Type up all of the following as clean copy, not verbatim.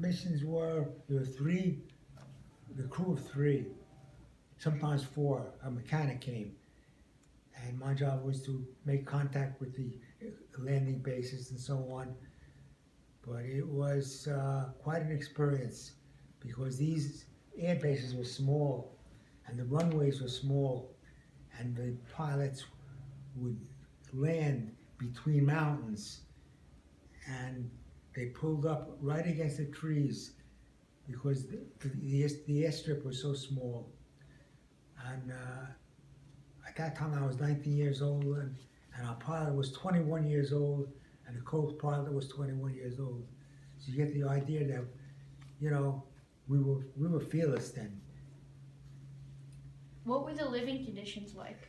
missions were, there were three, the crew of three, sometimes four. A mechanic came, and my job was to make contact with the landing bases and so on. But it was quite an experience because these air bases were small and the runways were small, and the pilots would land between mountains, and they pulled up right against the trees because the airstrip was so small. And at that time I was 19 years old, and our pilot was 21 years old, and the co-pilot was 21 years old. So you get the idea that, you know, we were fearless then. What were the living conditions like?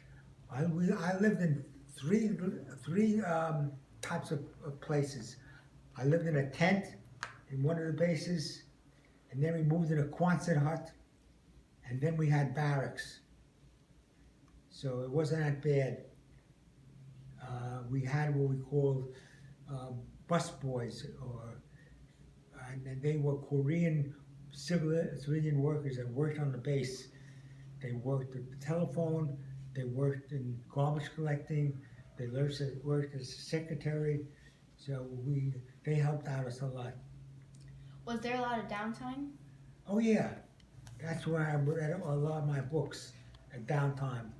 I lived in three types of places. I lived in a tent in one of the bases, and then we moved in a Quonset hut, and then we had barracks. So it wasn't that bad. We had what we called bus boys, and they were Korean civilian workers that worked on the base. They worked at the telephone, they worked in garbage collecting, they worked as a secretary, so they helped out us a lot. Was there a lot of downtime? Oh yeah, that's where I read a lot of my books at downtime.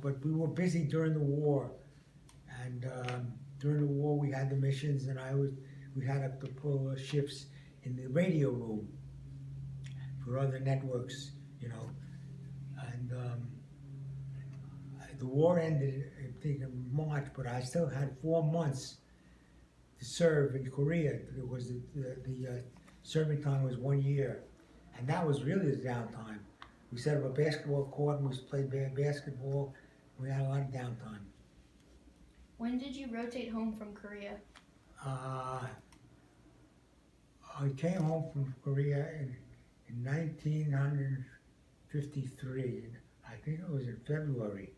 But we were busy during the war, and during the war we had the missions, and we had to pull shifts in the radio room for other networks, you know. And the war ended, I think, in March, but I still had 4 months to serve in Korea. It was the serving time was 1 year, and that was really the downtime. We set up a basketball court and we played basketball. We had a lot of downtime. When did you rotate home from Korea? I came home from Korea in 1953. I think it was in February,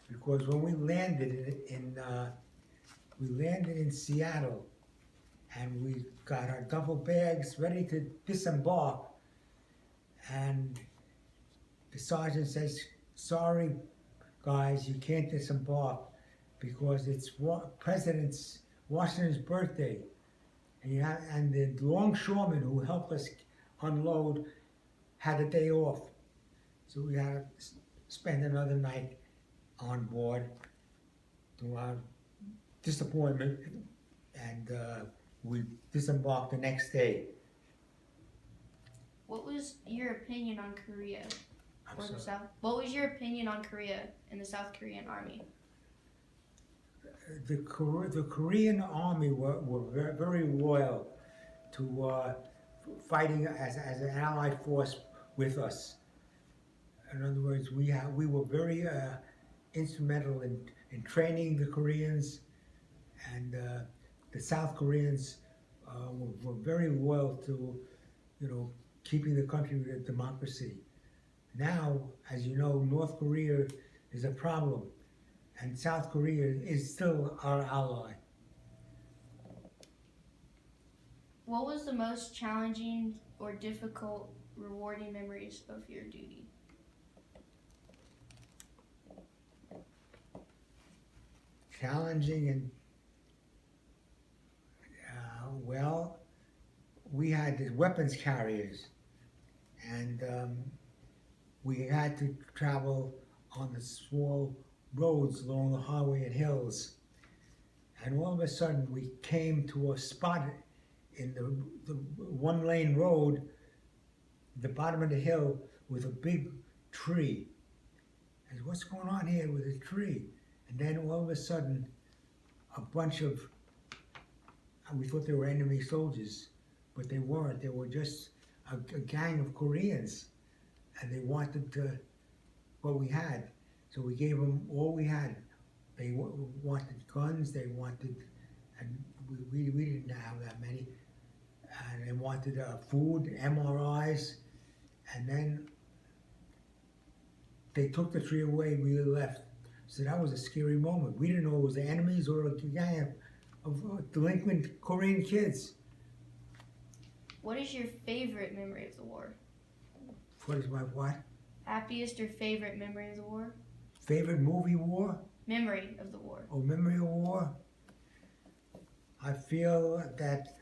because when we landed in Seattle, and we got our duffel bags ready to disembark, and the sergeant says, "Sorry, guys, you can't disembark because it's Washington's birthday, and the longshoreman who helped us unload had a day off, so we had to spend another night on board, to our disappointment, and we disembarked the next day." What was your opinion on Korea? I'm sorry. What was your opinion on Korea and the South Korean Army? The Korean Army were very loyal to fighting as an allied force with us. In other words, we were very instrumental in training the Koreans, and the South Koreans were very loyal to, you know, keeping the country with a democracy. Now, as you know, North Korea is a problem, and South Korea is still our ally. What was the most challenging or difficult, rewarding memories of your duty? Challenging and well, we had the weapons carriers, and we had to travel on the small roads along the highway and hills, and all of a sudden we came to a spot in the one-lane road, the bottom of the hill, with a big tree. I said, "What's going on here with a tree?" And then all of a sudden, a bunch of, we thought they were enemy soldiers, but they weren't. They were just a gang of Koreans, and they wanted what we had. So we gave them all we had. They wanted guns, they wanted, and we didn't have that many, and they wanted food, MRIs, and then they took the tree away, we left. So that was a scary moment. We didn't know it was the enemies or a gang of delinquent Korean kids. What is your favorite memory of the war? What is my what? Happiest or favorite memory of the war? Favorite movie war? Memory of the war. Or memory of war? I feel that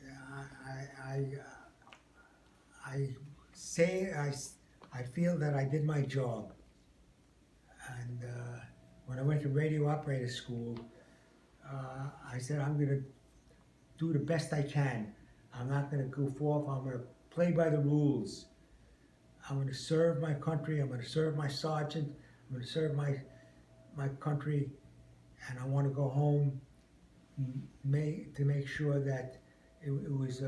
I say I feel that I did my job. And when I went to radio operator school, I said I'm going to do the best I can. I'm not going to goof off. I'm going to play by the rules. I'm going to serve my country. I'm going to serve my sergeant. I'm going to serve my country, and I want to go home to make sure that it was